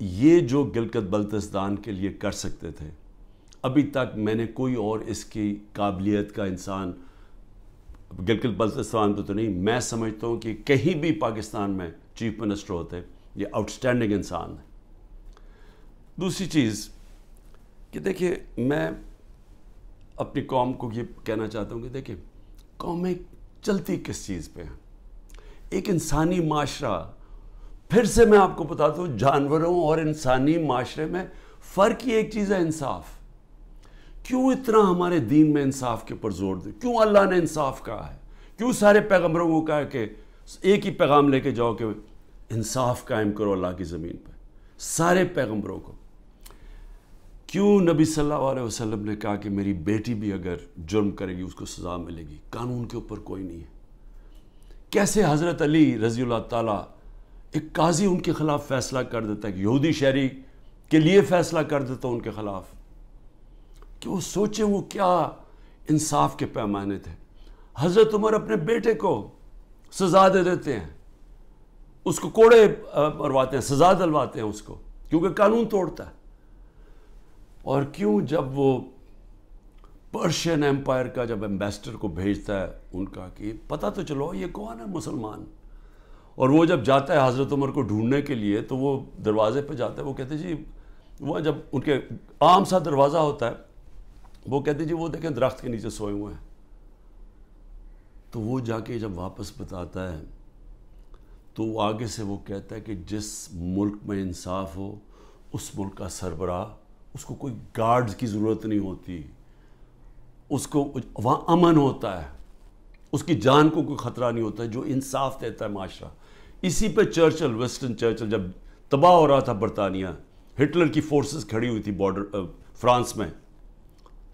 یہ جو گلگت بلتستان کے لیے کر سکتے تھے، ابھی تک میں نے کوئی اور اس کی قابلیت کا انسان گلگت بلتستان پہ تو نہیں، میں سمجھتا ہوں کہ کہیں بھی پاکستان میں چیف منسٹر ہوتے، یہ آؤٹسٹینڈنگ انسان ہے۔ دوسری چیز کہ دیکھیں، میں اپنی قوم کو یہ کہنا چاہتا ہوں کہ دیکھیں، قومیں چلتی کس چیز پہ ہیں؟ ایک انسانی معاشرہ، پھر سے میں آپ کو بتاتا ہوں، جانوروں اور انسانی معاشرے میں فرق ہی ایک چیز ہے، انصاف۔ کیوں اتنا ہمارے دین میں انصاف کے اوپر زور دے؟ کیوں اللہ نے انصاف کہا ہے؟ کیوں سارے پیغمبروں کو کہا ہے کہ ایک ہی پیغام لے کے جاؤ کہ انصاف قائم کرو اللہ کی زمین پہ؟ سارے پیغمبروں کو کیوں نبی صلی اللہ علیہ وسلم نے کہا کہ میری بیٹی بھی اگر جرم کرے گی اس کو سزا ملے گی؟ قانون کے اوپر کوئی نہیں ہے۔ کیسے حضرت علی رضی اللہ تعالیٰ، ایک قاضی ان کے خلاف فیصلہ کر دیتا ہے، کہ یہودی شہری کے لیے فیصلہ کر دیتا ان کے خلاف، کہ وہ سوچیں وہ کیا انصاف کے پیمانے تھے۔ حضرت عمر اپنے بیٹے کو سزا دے دیتے ہیں، اس کو کوڑے مرواتے ہیں، سزا دلواتے ہیں اس کو، کیونکہ قانون توڑتا ہے۔ اور کیوں جب وہ پرشین ایمپائر کا جب ایمبیسڈر کو بھیجتا ہے ان کا کہ پتہ تو چلو یہ کون ہے مسلمان، اور وہ جب جاتا ہے حضرت عمر کو ڈھونڈنے کے لیے تو وہ دروازے پہ جاتا ہے، وہ کہتے جی، وہ جب ان کے عام سا دروازہ ہوتا ہے، وہ کہتے جی وہ دیکھیں درخت کے نیچے سوئے ہوئے ہیں۔ تو وہ جا کے جب واپس بتاتا ہے تو وہ آگے سے وہ کہتا ہے کہ جس ملک میں انصاف ہو اس ملک کا سربراہ، اس کو کوئی گارڈز کی ضرورت نہیں ہوتی، اس کو وہاں امن ہوتا ہے، اس کی جان کو کوئی خطرہ نہیں ہوتا ہے، جو انصاف دیتا ہے معاشرہ۔ اسی پہ چرچل، وسٹن چرچل جب تباہ ہو رہا تھا برطانیہ، ہٹلر کی فورسز کھڑی ہوئی تھی بارڈر فرانس میں،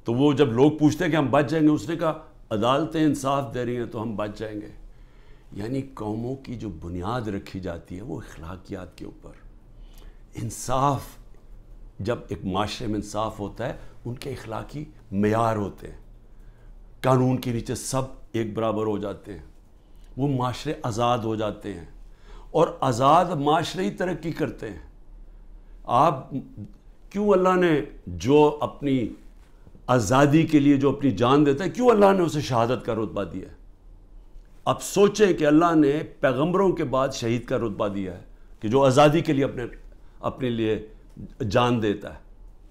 تو وہ جب لوگ پوچھتے ہیں کہ ہم بچ جائیں گے، اس نے کہا عدالتیں انصاف دے رہی ہیں تو ہم بچ جائیں گے۔ یعنی قوموں کی جو بنیاد رکھی جاتی ہے وہ اخلاقیات کے اوپر۔ انصاف، جب ایک معاشرے میں انصاف ہوتا ہے، ان کے اخلاقی معیار ہوتے ہیں، قانون کے نیچے سب ایک برابر ہو جاتے ہیں، وہ معاشرے آزاد ہو جاتے ہیں، اور آزاد معاشرے ہی ترقی کرتے ہیں۔ آپ کیوں اللہ نے جو اپنی آزادی کے لیے جو اپنی جان دیتا ہے، کیوں اللہ نے اسے شہادت کا رتبہ دیا ہے؟ اب سوچیں کہ اللہ نے پیغمبروں کے بعد شہید کا رتبہ دیا ہے، کہ جو آزادی کے لیے اپنے لیے جان دیتا ہے۔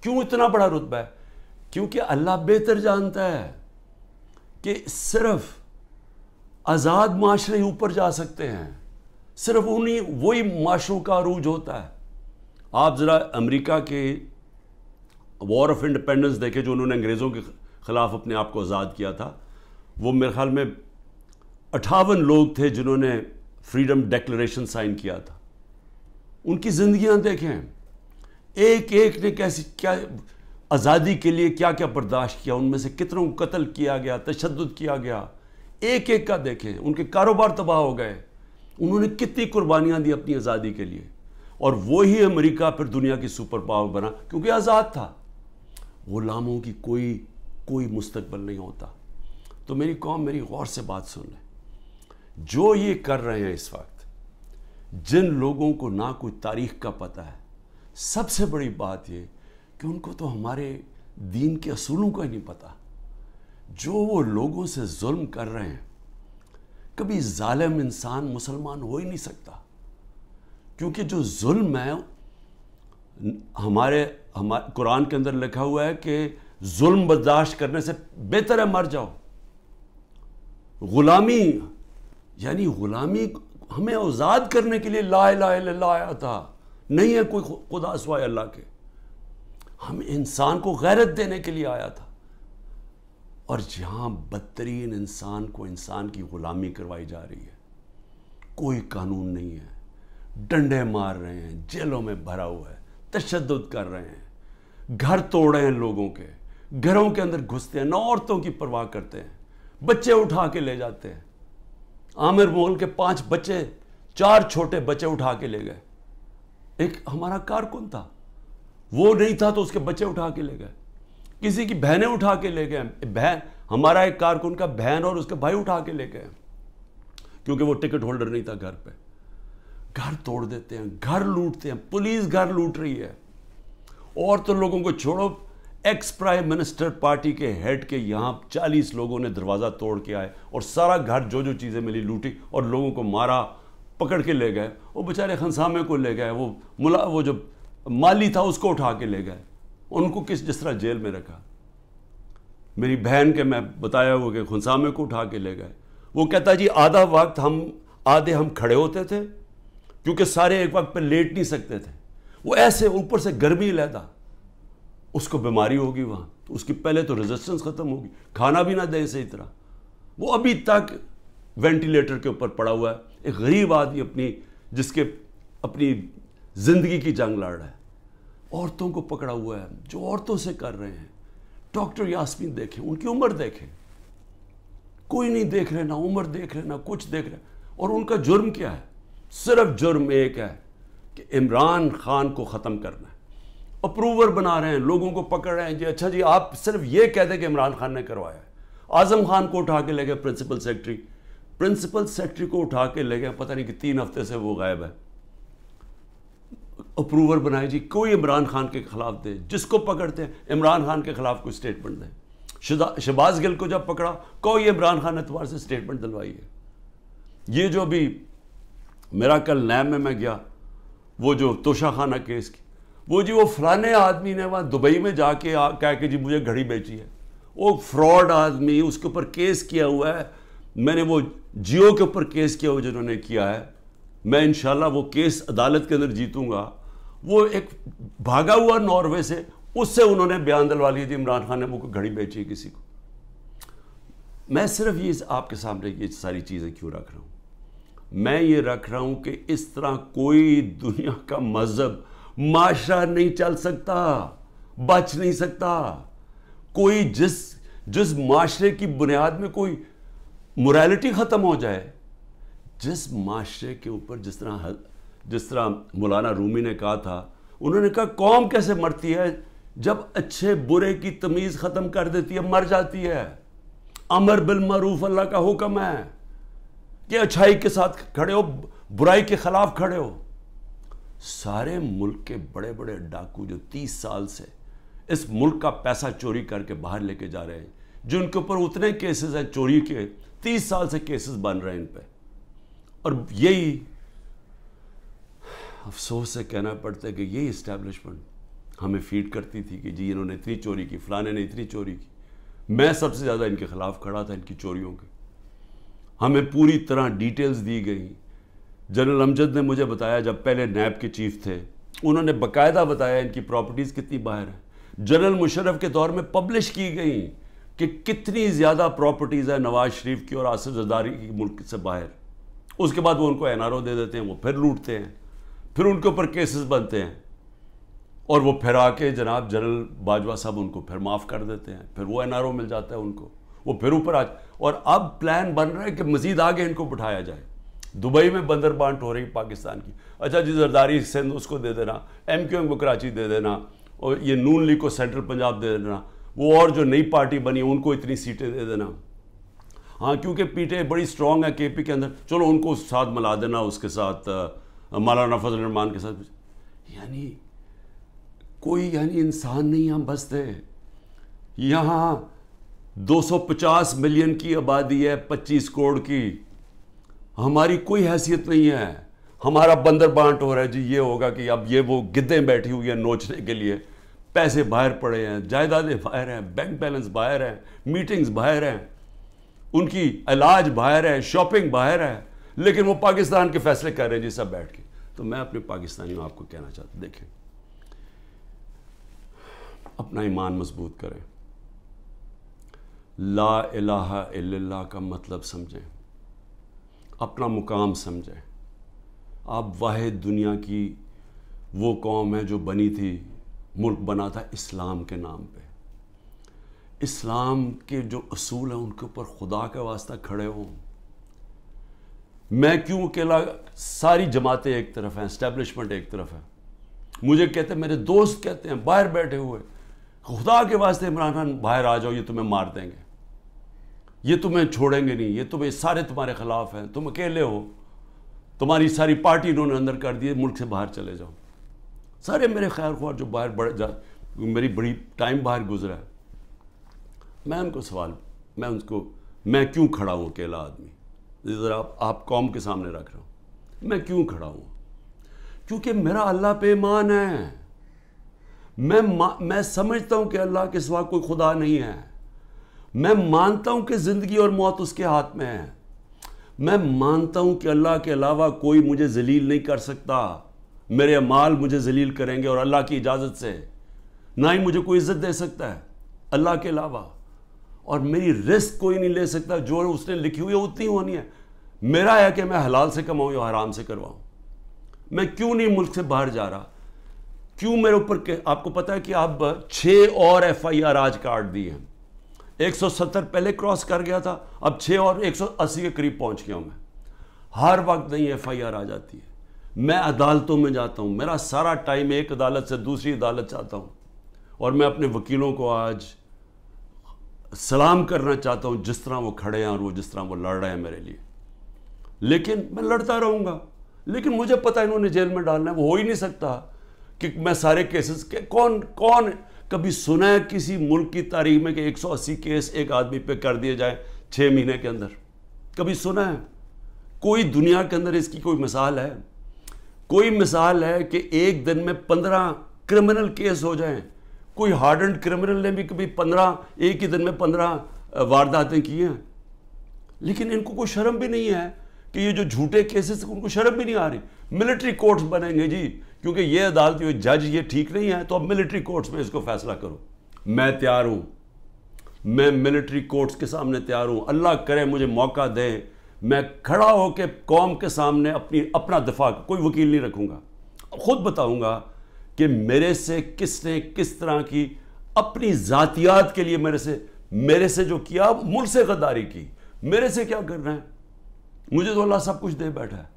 کیوں اتنا بڑا رتبہ ہے؟ کیونکہ اللہ بہتر جانتا ہے کہ صرف آزاد معاشرے ہی اوپر جا سکتے ہیں، صرف وہی معاشروں کا عروج ہوتا ہے۔ آپ ذرا امریکہ کے وار آف انڈیپینڈنس دیکھیں، جو انہوں نے انگریزوں کے خلاف اپنے آپ کو آزاد کیا تھا، وہ میرے خیال میں 58 لوگ تھے جنہوں نے فریڈم ڈیکلریشن سائن کیا تھا۔ ان کی زندگیاں دیکھیں، ایک ایک نے کیا آزادی کے لیے کیا کیا برداشت کیا، ان میں سے کتنوں کو قتل کیا گیا، تشدد کیا گیا، ایک ایک کا دیکھیں۔ ان کے کاروبار تباہ ہو گئے، انہوں نے کتنی قربانیاں دی اپنی آزادی کے لیے، اور وہی امریکہ پھر دنیا کی سپر پاور بنا کیونکہ آزاد تھا۔ غلاموں کی کوئی مستقبل نہیں ہوتا۔ تو میری قوم، میری غور سے بات سن لیں، جو یہ کر رہے ہیں اس وقت، جن لوگوں کو نہ کوئی تاریخ کا پتہ ہے، سب سے بڑی بات یہ کہ ان کو تو ہمارے دین کے اصولوں کا ہی نہیں پتہ۔ جو وہ لوگوں سے ظلم کر رہے ہیں، کبھی ظالم انسان مسلمان ہو ہی نہیں سکتا، کیونکہ جو ظلم ہے، ہمارے قرآن کے اندر لکھا ہوا ہے کہ ظلم برداشت کرنے سے بہتر ہے مر جاؤ۔ غلامی، یعنی غلامی ہمیں آزاد کرنے کے لیے لا الہ الا اللہ آیا تھا، نہیں ہے کوئی خدا سوائے اللہ کے، ہم انسان کو غیرت دینے کے لیے آیا تھا۔ اور جہاں بدترین انسان کو انسان کی غلامی کروائی جا رہی ہے، کوئی قانون نہیں ہے، ڈنڈے مار رہے ہیں، جیلوں میں بھرا ہوا ہے، تشدد کر رہے ہیں، گھر توڑ رہے ہیں لوگوں کے، گھروں کے اندر گھستے ہیں، نہ عورتوں کی پرواہ کرتے ہیں، بچے اٹھا کے لے جاتے ہیں۔ عامر مغل کے 5 بچے، 4 چھوٹے بچے اٹھا کے لے گئے۔ ایک ہمارا کارکن تھا، وہ نہیں تھا تو اس کے بچے اٹھا کے لے گئے، کسی کی بہنیں اٹھا کے لے گئے، ہمارا ایک کارکن کا بہن اور اس کے بھائی اٹھا کے لے گئے، کیونکہ وہ ٹکٹ ہولڈر نہیں تھا گھر پہ۔ گھر توڑ دیتے ہیں, گھر لوٹتے ہیں, پولیس گھر لوٹ رہی ہے. اور تو لوگوں کو چھوڑو, ایکس پرائم منسٹر پارٹی کے ہیڈ کے یہاں 40 لوگوں نے دروازہ توڑ کے آئے اور سارا گھر جو جو چیزیں ملی لوٹی اور لوگوں کو مارا, پکڑ کے لے گئے. وہ بیچارے خنسامے کو لے گئے, وہ جو مالی تھا اس کو اٹھا کے لے گئے, ان کو جس طرح جیل میں رکھا. میری بہن کے میں بتایا ہوا کہ خنسامے کو اٹھا کے لے گئے. وہ کہتا جی آدھا وقت آدھے ہم کھڑے ہوتے تھے کیونکہ سارے ایک وقت پہ لیٹ نہیں سکتے تھے. وہ ایسے اوپر سے گرمی لیتا, اس کو بیماری ہوگی وہاں, تو اس کی پہلے تو ریزسٹنس ختم ہوگی, کھانا بھی نہ دیں صحیح طرح. وہ ابھی تک وینٹیلیٹر کے اوپر پڑا ہوا ہے. ایک غریب آدمی جس کے اپنی زندگی کی جنگ لڑ رہا ہے. عورتوں کو پکڑا ہوا ہے جو عورتوں سے کر رہے ہیں. ڈاکٹر یاسمین دیکھیں, ان کی عمر دیکھیں, کوئی نہیں دیکھ رہے, نہ عمر دیکھ رہے, نہ کچھ دیکھ رہے. اور ان کا جرم کیا ہے؟ صرف جرم ایک ہے کہ عمران خان کو ختم کرنا ہے. اپروور بنا رہے ہیں, لوگوں کو پکڑ رہے ہیں. جی اچھا جی آپ صرف یہ کہہ دیں کہ عمران خان نے کروایا ہے. اعظم خان کو اٹھا کے لے گئے پرنسپل سیکرٹری کو اٹھا کے لے گئے, پتہ نہیں کہ 3 ہفتے سے وہ غائب ہے. اپروور بنائے جی, کوئی عمران خان کے خلاف دے, جس کو پکڑتے ہیں عمران خان کے خلاف کوئی سٹیٹمنٹ دیں. شہباز گل کو جب پکڑا کوئی عمران خان نے تمہارے سے سٹیٹمنٹ دلوائی ہے. یہ جو بھی میرا کل نیب میں گیا, وہ جو توشہ خانہ کیس کی, وہ فلانے آدمی نے وہاں دبئی میں جا کے کہا کہ جی مجھے گھڑی بیچی ہے. وہ فراڈ آدمی, اس کے اوپر کیس کیا ہوا ہے. میں نے وہ جیو کے اوپر کیس کیا ہوا جنہوں نے کیا ہے, میں انشاءاللہ وہ کیس عدالت کے اندر جیتوں گا. وہ ایک بھاگا ہوا ناروے سے, اس سے انہوں نے بیان دلوا لیا تھی عمران خان نے وہ گھڑی بیچی ہے کسی کو. میں صرف یہ آپ کے سامنے یہ ساری چیزیں کیوں رکھ رہا ہوں؟ میں یہ رکھ رہا ہوں کہ اس طرح کوئی دنیا کا مذہب معاشرہ نہیں چل سکتا, بچ نہیں سکتا. کوئی جس معاشرے کی بنیاد میں کوئی موریلٹی ختم ہو جائے, جس معاشرے کے اوپر جس طرح مولانا رومی نے کہا تھا, انہوں نے کہا قوم کیسے مرتی ہے جب اچھے برے کی تمیز ختم کر دیتی ہے, مر جاتی ہے. امر بالمعروف اللہ کا حکم ہے کہ اچھائی کے ساتھ کھڑے ہو, برائی کے خلاف کھڑے ہو. سارے ملک کے بڑے بڑے ڈاکو جو 30 سال سے اس ملک کا پیسہ چوری کر کے باہر لے کے جا رہے ہیں, جن کے اوپر اتنے کیسز ہیں چوری کے, 30 سال سے کیسز بن رہے ہیں ان پہ. اور یہی افسوس سے کہنا پڑتا ہے کہ یہی اسٹیبلشمنٹ ہمیں فیڈ کرتی تھی کہ جی انہوں نے اتنی چوری کی, فلانے نے اتنی چوری کی. میں سب سے زیادہ ان کے خلاف کھڑا تھا, ان کی چوریوں کے. ہمیں پوری طرح ڈیٹیلز دی گئی. جنرل امجد نے مجھے بتایا, جب پہلے نیب کے چیف تھے, انہوں نے باقاعدہ بتایا ان کی پراپرٹیز کتنی باہر ہیں. جنرل مشرف کے دور میں پبلش کی گئی کہ کتنی زیادہ پراپرٹیز ہیں نواز شریف کی اور آصف زرداری کی ملک سے باہر. اس کے بعد وہ ان کو NRO دے دیتے ہیں, وہ پھر لوٹتے ہیں, پھر ان کے اوپر کیسز بنتے ہیں, اور وہ پھر آ کے جناب جنرل باجوہ صاحب ان کو پھر معاف کر دیتے ہیں, پھر وہ NRO مل جاتا ہے ان کو, وہ پھر اوپر اور اب پلان بن رہا ہے کہ مزید آگے ان کو بٹھایا جائے. دبئی میں بندر بانٹ ہو رہی پاکستان کی. اچھا جی زرداری سندھ اس کو دے دینا, MQM کو کراچی دے دینا, اور یہ نون لیگ کو سینٹرل پنجاب دے دینا, وہ اور جو نئی پارٹی بنی ان کو اتنی سیٹیں دے دینا. ہاں کیونکہ پیٹیں بڑی سٹرونگ ہے KP کے اندر, چلو ان کو ساتھ ملا دینا, اس کے ساتھ مولانا فضل الرحمان کے ساتھ. کوئی انسان نہیں ہم بستے. یہاں 250 ملین کی آبادی ہے, 25 کروڑ کی. ہماری کوئی حیثیت نہیں ہے. ہمارا بندر بانٹ ہو رہا ہے جی, یہ ہوگا کہ اب یہ وہ گدیں بیٹھی ہوئی ہیں نوچنے کے لیے, پیسے باہر پڑے ہیں, جائیدادیں باہر ہیں, بینک بیلنس باہر ہیں, میٹنگز باہر ہیں, ان کی علاج باہر ہے, شاپنگ باہر ہے, لیکن وہ پاکستان کے فیصلے کر رہے ہیں جی سب بیٹھ کے. تو میں اپنے پاکستانیوں آپ کو کہنا چاہتا ہوں, دیکھیں اپنا ایمان مضبوط کریں, لا الہ الا اللہ کا مطلب سمجھیں, اپنا مقام سمجھیں. آپ واحد دنیا کی وہ قوم ہے جو بنی تھی, ملک بنا تھا اسلام کے نام پہ. اسلام کے جو اصول ہیں ان کے اوپر خدا کا واسطہ کھڑے ہوں. میں کیوں اکیلا, ساری جماعتیں ایک طرف ہیں, اسٹیبلشمنٹ ایک طرف ہے. مجھے کہتے ہیں, میرے دوست کہتے ہیں باہر بیٹھے ہوئے, خدا کے واسطے عمران خان باہر آ جاؤ, یہ تمہیں مار دیں گے, یہ تمہیں چھوڑیں گے نہیں, یہ تمہیں سارے تمہارے خلاف ہیں, تم اکیلے ہو. تمہاری ساری پارٹی انہوں نے اندر کر دی، ملک سے باہر چلے جاؤ. سارے میرے خیر خواہ جو باہر میری بڑی ٹائم باہر گزرا ہے، میں ان کو سوال، میں کیوں کھڑا ہوں اکیلا آدمی؟ ذرا آپ قوم کے سامنے رکھ رہا ہوں، میں کیوں کھڑا ہوں؟ کیونکہ میرا اللہ پہ ایمان ہے. میں سمجھتا ہوں کہ اللہ کے سوا کوئی خدا نہیں ہے. میں مانتا ہوں کہ زندگی اور موت اس کے ہاتھ میں ہے. میں مانتا ہوں کہ اللہ کے علاوہ کوئی مجھے ذلیل نہیں کر سکتا. میرے اعمال مجھے ذلیل کریں گے اور اللہ کی اجازت سے. نہ ہی مجھے کوئی عزت دے سکتا ہے اللہ کے علاوہ. اور میری رزق کوئی نہیں لے سکتا، جو اس نے لکھی ہوئی ہے اتنی ہونی ہے. میرا ہے کہ میں حلال سے کماؤں یا حرام سے کرواؤں. میں کیوں نہیں ملک سے باہر جا رہا؟ کیوں میرے اوپر آپ کو پتا ہے کہ اب 6 اور FIR آج کاٹ دی ہیں. 170 پہلے کراس کر گیا تھا، اب 6 اور 180 کے قریب پہنچ گیا ہوں میں. ہر وقت نہیں FIR آ جاتی ہے. میں عدالتوں میں جاتا ہوں، میرا سارا ٹائم ایک عدالت سے دوسری عدالت چاہتا ہوں. اور میں اپنے وکیلوں کو آج سلام کرنا چاہتا ہوں جس طرح وہ کھڑے ہیں اور جس طرح وہ لڑ رہے ہیں میرے لیے. لیکن میں لڑتا رہوں گا. لیکن مجھے پتہ انہوں نے جیل میں ڈالنا ہے، وہ ہو ہی نہیں سکتا کہ میں سارے کیسز کون کبھی سنا ہے کسی ملک کی تاریخ میں کہ 180 کیس ایک آدمی پہ کر دیے جائیں 6 مہینے کے اندر؟ کبھی سنا ہے؟ کوئی دنیا کے اندر اس کی کوئی مثال ہے؟ کوئی مثال ہے کہ ایک دن میں 15 کرمنل کیس ہو جائیں؟ کوئی ہارڈنڈ کرمنل نے بھی کبھی ایک ہی دن میں 15 وارداتیں کی ہیں؟ لیکن ان کو کوئی شرم بھی نہیں ہے کہ یہ جو جھوٹے کیسز، ان کو شرم بھی نہیں آ رہی. ملٹری کورٹس بنیں گے جی، کیونکہ یہ عدالت جج یہ ٹھیک نہیں ہے تو اب ملٹری کورٹس میں اس کو فیصلہ کرو. میں تیار ہوں، میں ملٹری کورٹس کے سامنے تیار ہوں. اللہ کرے مجھے موقع دے، میں کھڑا ہو کے قوم کے سامنے اپنا دفاع، کوئی وکیل نہیں رکھوں گا، خود بتاؤں گا کہ میرے سے کس نے کس طرح کی اپنی ذاتیات کے لیے میرے سے جو کیا، ملک سے غداری کی. میرے سے کیا کرنا ہے؟ مجھے تو اللہ سب کچھ دے بیٹھا ہے.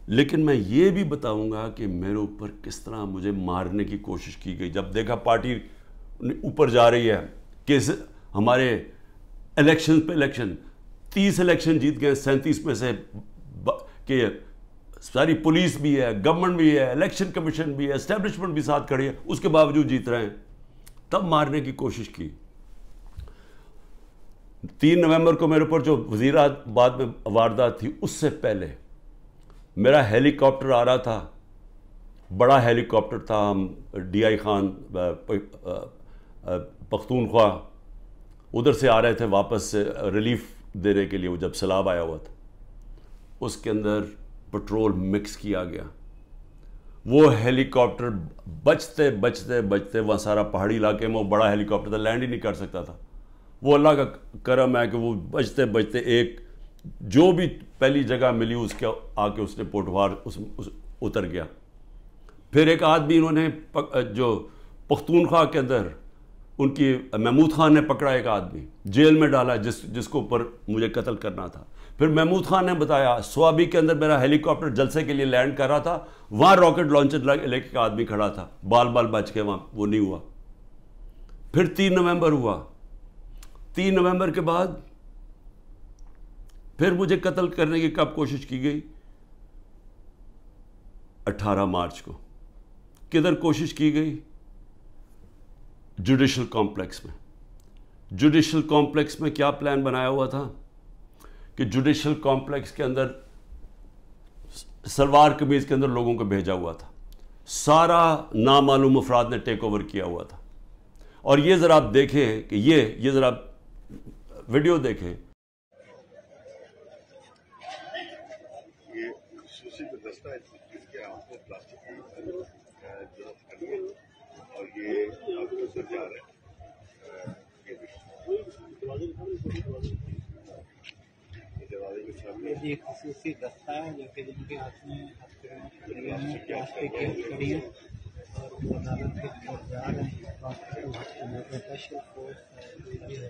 لیکن میں یہ بھی بتاؤں گا کہ میرے اوپر کس طرح مجھے مارنے کی کوشش کی گئی. جب دیکھا پارٹی اوپر جا رہی ہے کہ ہمارے الیکشن پہ الیکشن 30 الیکشن جیت گئے 37 میں سے، کہ ساری پولیس بھی ہے، گورنمنٹ بھی ہے، الیکشن کمیشن بھی ہے، اسٹیبلشمنٹ بھی ساتھ کھڑی ہے، اس کے باوجود جیت رہے ہیں. تب مارنے کی کوشش کی. 3 نومبر کو میرے اوپر جو وزیرآباد میں واردات تھی، اس سے پہلے میرا ہیلی کاپٹر آ رہا تھا، بڑا ہیلی کاپٹر تھا. ہم DI خان پختونخوا ادھر سے آ رہے تھے واپس سے ریلیف دینے کے لیے، وہ جب سیلاب آیا ہوا تھا. اس کے اندر پٹرول مکس کیا گیا. وہ ہیلی کاپٹر بچتے بچتے بچتے، وہاں سارا پہاڑی علاقے میں وہ بڑا ہیلی کاپٹر تھا، لینڈ ہی نہیں کر سکتا تھا. وہ اللہ کا کرم ہے کہ وہ بچتے بچتے ایک جو بھی پہلی جگہ ملی اس کے آ کے اس نے پوٹوار اتر گیا. پھر ایک آدمی انہوں نے جو پختونخوا کے اندر ان کی محمود خان نے پکڑا، ایک آدمی جیل میں ڈالا جس کو اوپر مجھے قتل کرنا تھا. پھر محمود خان نے بتایا سوابی کے اندر میرا ہیلی کاپٹر جلسے کے لیے لینڈ کر رہا تھا، وہاں راکٹ لانچر لے کے آدمی کھڑا تھا، بال بچ کے وہاں وہ نہیں ہوا. پھر 3 نومبر ہوا. 3 نومبر کے بعد پھر مجھے قتل کرنے کی کب کوشش کی گئی؟ 18 مارچ کو. کدھر کوشش کی گئی؟ جوڈیشل کمپلیکس میں. جوڈیشل کمپلیکس میں کیا پلان بنایا ہوا تھا کہ جوڈیشل کمپلیکس کے اندر سلوار قمیض کے اندر لوگوں کو بھیجا ہوا تھا. سارا نامعلوم افراد نے ٹیک اوور کیا ہوا تھا. اور یہ ذرا آپ دیکھیں کہ یہ ذرا ویڈیو دیکھیں. ایک خصوصی دستہ ہے جو کہ جن کے ہاتھ میں پلاسٹک کی کڑی ہے اور وہ عدالت کے طرف جا رہے ہیں. اسپیشل فورس یہ ہے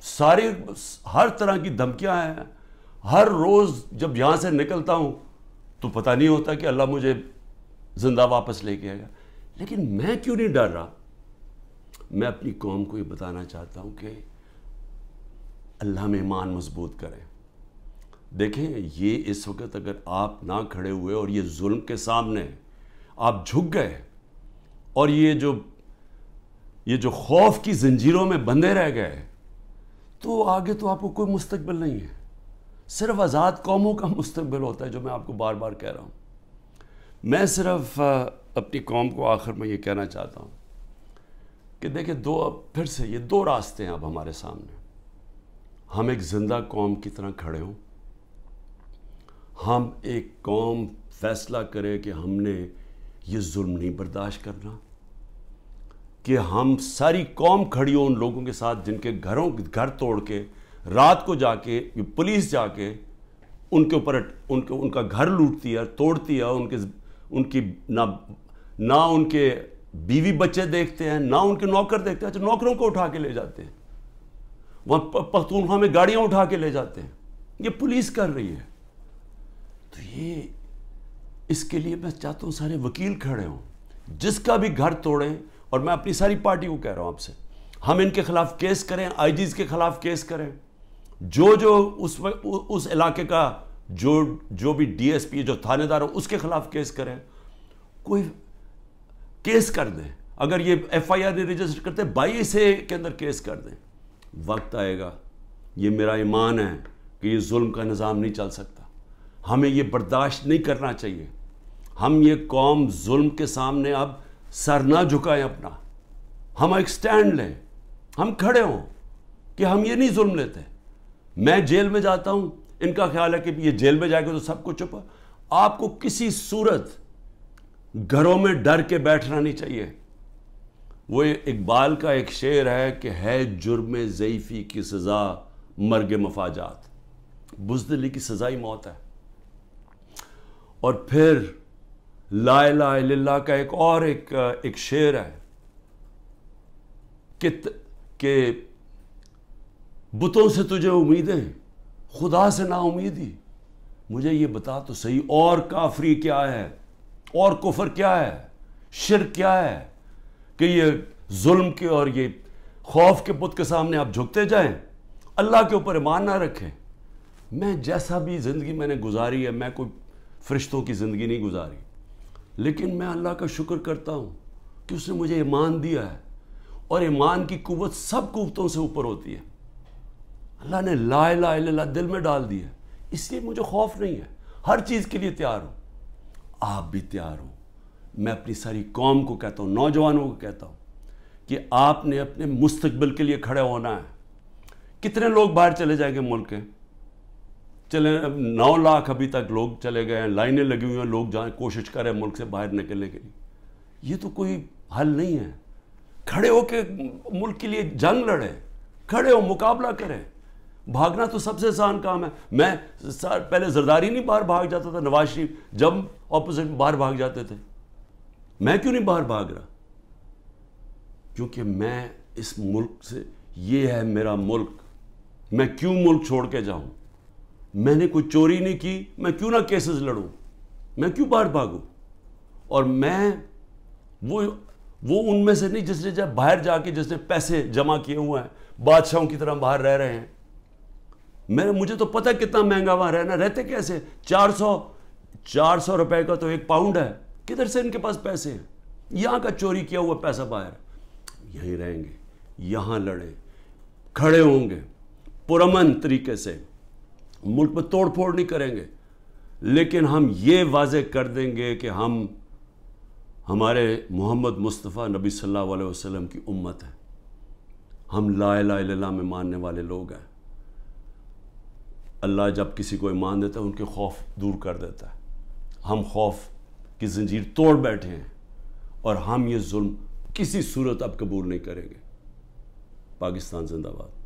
سارے ہر طرح کی دھمکیاں ہیں. ہر روز جب یہاں سے نکلتا ہوں تو پتہ نہیں ہوتا کہ اللہ مجھے زندہ واپس لے کے آئے گا. لیکن میں کیوں نہیں ڈر رہا؟ میں اپنی قوم کو یہ بتانا چاہتا ہوں کہ اللہ میں ایمان مضبوط کریں. دیکھیں یہ اس وقت اگر آپ نہ کھڑے ہوئے اور یہ ظلم کے سامنے آپ جھک گئے اور یہ جو خوف کی زنجیروں میں بندھے رہ گئے تو آگے تو آپ کو کوئی مستقبل نہیں ہے. صرف آزاد قوموں کا مستقبل ہوتا ہے، جو میں آپ کو بار بار کہہ رہا ہوں. میں صرف اپنی قوم کو آخر میں یہ کہنا چاہتا ہوں کہ دیکھیں پھر سے یہ دو راستے ہیں اب ہمارے سامنے. ہم ایک زندہ قوم کی طرح کھڑے ہوں، ہم ایک قوم فیصلہ کرے کہ ہم نے یہ ظلم نہیں برداشت کرنا، کہ ہم ساری قوم کھڑی ہو ان لوگوں کے ساتھ جن کے گھر توڑ کے رات کو جا کے پولیس جا کے ان کے اوپر ان کا گھر لوٹتی ہے، توڑتی ہے. ان کی نہ ان کے بیوی بچے دیکھتے ہیں، نہ ان کے نوکر دیکھتے ہیں. نوکروں کو اٹھا کے لے جاتے ہیں، وہاں پختونخوا میں گاڑیاں اٹھا کے لے جاتے ہیں. یہ پولیس کر رہی ہے. تو یہ اس کے لیے میں چاہتا ہوں سارے وکیل کھڑے ہوں، جس کا بھی گھر توڑیں. اور میں اپنی ساری پارٹی کو کہہ رہا ہوں آپ سے، ہم ان کے خلاف کیس کریں، آئی جیز کے خلاف کیس کریں. جو اس علاقے کا جو بھی ڈی ایس پی جو تھانے دار ہو اس کے خلاف کیس کریں. کوئی کیس کر دیں. اگر یہ ایف آئی آر نہیں رجسٹر کرتے 22A کے اندر کیس کر دیں. وقت آئے گا. یہ میرا ایمان ہے کہ یہ ظلم کا نظام نہیں چل سکتا. ہمیں یہ برداشت نہیں کرنا چاہیے. ہم یہ قوم ظلم کے سامنے اب سر نہ جھکائیں اپنا. ہم ایک سٹینڈ لیں، ہم کھڑے ہوں کہ ہم یہ نہیں ظلم لیتے. میں جیل میں جاتا ہوں، ان کا خیال ہے کہ یہ جیل میں جائے گا تو سب کچھ چھپا. آپ کو کسی صورت گھروں میں ڈر کے بیٹھنا نہیں چاہیے. وہ اقبال کا ایک شعر ہے کہ ہے جرم ضعیفی کی سزا مرگ مفاجات. بزدلی کی سزا ہی موت ہے. اور پھر لا الہ الا اللہ کا ایک شعر ہے کہ بتوں سے تجھے امیدیں، خدا سے نا امیدی. مجھے یہ بتا تو صحیح، اور کافری کیا ہے، اور کفر کیا ہے، شرک کیا ہے کہ یہ ظلم کے اور یہ خوف کے بت کے سامنے آپ جھکتے جائیں، اللہ کے اوپر ایمان نہ رکھیں. میں جیسا بھی زندگی میں نے گزاری ہے، میں کوئی فرشتوں کی زندگی نہیں گزاری، لیکن میں اللہ کا شکر کرتا ہوں کہ اس نے مجھے ایمان دیا ہے. اور ایمان کی قوت سب قوتوں سے اوپر ہوتی ہے. اللہ نے لا الہ الا اللہ دل میں ڈال دی ہے، اس لیے مجھے خوف نہیں ہے. ہر چیز کے لیے تیار ہوں. آپ بھی تیار ہوں. میں اپنی ساری قوم کو کہتا ہوں، نوجوانوں کو کہتا ہوں کہ آپ نے اپنے مستقبل کے لیے کھڑے ہونا ہے. کتنے لوگ باہر چلے جائیں گے ملک کے؟ چلے 9 لاکھ ابھی تک لوگ چلے گئے ہیں، لائنیں لگی ہوئی ہیں، لوگ جائیں کوشش کریں ملک سے باہر نکلنے کے لیے. یہ تو کوئی حل نہیں ہے. کھڑے ہو کے ملک کے لیے جنگ لڑیں، کھڑے ہو مقابلہ کریں. بھاگنا تو سب سے آسان کام ہے. میں پہلے زرداری نہیں باہر بھاگ جاتا تھا، نواز شریف جب اپوزٹ باہر بھاگ جاتے تھے. میں کیوں نہیں باہر بھاگ رہا؟ کیونکہ میں اس ملک سے، یہ ہے میرا ملک. میں کیوں ملک چھوڑ کے جاؤں؟ میں نے کوئی چوری نہیں کی، میں کیوں نہ کیسز لڑوں؟ میں کیوں باہر بھاگوں؟ اور میں وہ ان میں سے نہیں جس نے جب باہر جا کے جس نے پیسے جمع کیے ہوئے ہیں، بادشاہوں کی طرح باہر رہ رہے ہیں. مجھے تو پتہ کتنا مہنگا وہاں رہنا. رہتے کیسے؟ 400 روپے کا تو 1 پاؤنڈ ہے. کدھر سے ان کے پاس پیسے ہیں؟ یہاں کا چوری کیا ہوا پیسہ باہر. یہیں رہیں گے، یہاں لڑیں، کھڑے ہوں گے پرامن طریقے سے. ملک میں توڑ پھوڑ نہیں کریں گے، لیکن ہم یہ واضح کر دیں گے کہ ہم ہمارے محمد مصطفیٰ نبی صلی اللہ علیہ وسلم کی امت ہے. ہم لا الہ الا اللہ میں ماننے والے لوگ ہیں. اللہ جب کسی کو ایمان دیتا ہے ان کے خوف دور کر دیتا ہے. ہم خوف کی زنجیر توڑ بیٹھے ہیں اور ہم یہ ظلم کسی صورت اب قبول نہیں کریں گے. پاکستان زندہ باد.